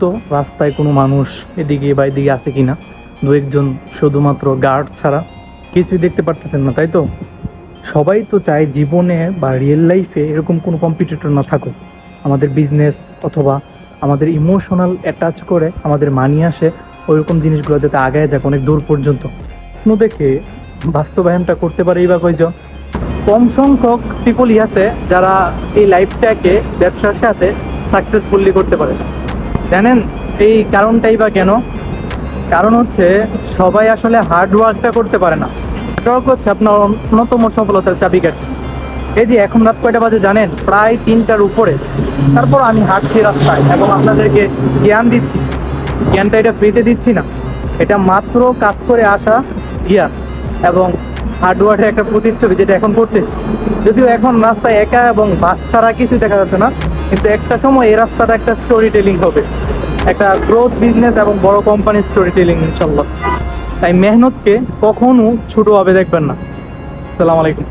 পর্যন্ত রাস্তায় কোনো মানুষ এদিকে বা এদিকে আছে কিনা, দু একজন শুধুমাত্র গার্ড ছাড়া কিছুই দেখতে পারতেছেন না, তাই তো? সবাই তো চায় জীবনে বা রিয়েল লাইফে এরকম কোনো কম্পিটিটর না থাকুক। আমাদের বিজনেস অথবা আমাদের ইমোশনাল অ্যাটাচ করে আমাদের মানি আসে, ওইরকম জিনিসগুলো যাতে আগায় যাক অনেক দূর পর্যন্ত। দেখে বাস্তবায়নটা করতে পারে বা কয়জন? কম সংখ্যক পিপলই আছে যারা এই লাইফটাকে ব্যবসার সাথে সাকসেসফুলি করতে পারে। জানেন এই কারণটাই বা কেন? কারণ হচ্ছে সবাই আসলে হার্ড ওয়ার্কটা করতে পারে না। হার্ড ওয়ার্ক হচ্ছে আপনার অন্যতম সফলতার চাবিকাঠি। এই যে এখন রাত কয়টা বাজে জানেন? প্রায় 3টার উপরে। তারপর আমি হাঁটছি রাস্তায় এবং আপনাদেরকে জ্ঞান দিচ্ছি। জ্ঞানটা এটা ফ্রিতে দিচ্ছি না, এটা মাত্র কাজ করে আসা জ্ঞান এবং হার্ডওয়ার্কের একটা প্রতিচ্ছবি যেটা এখন করতেছি। যদিও এখন রাস্তায় একা এবং বাস ছাড়া কিছুই দেখা যাচ্ছে না, কিন্তু একটা সময় এই রাস্তাটা একটা স্টোরি টেলিং হবে, একটা গ্রোথ বিজনেস এবং বড় কোম্পানির স্টোরি টেলিং ইনশাল্লাহ। তাই মেহনতকে কখনো ছোট ভাবে দেখবেন না। আসসালামু আলাইকুম।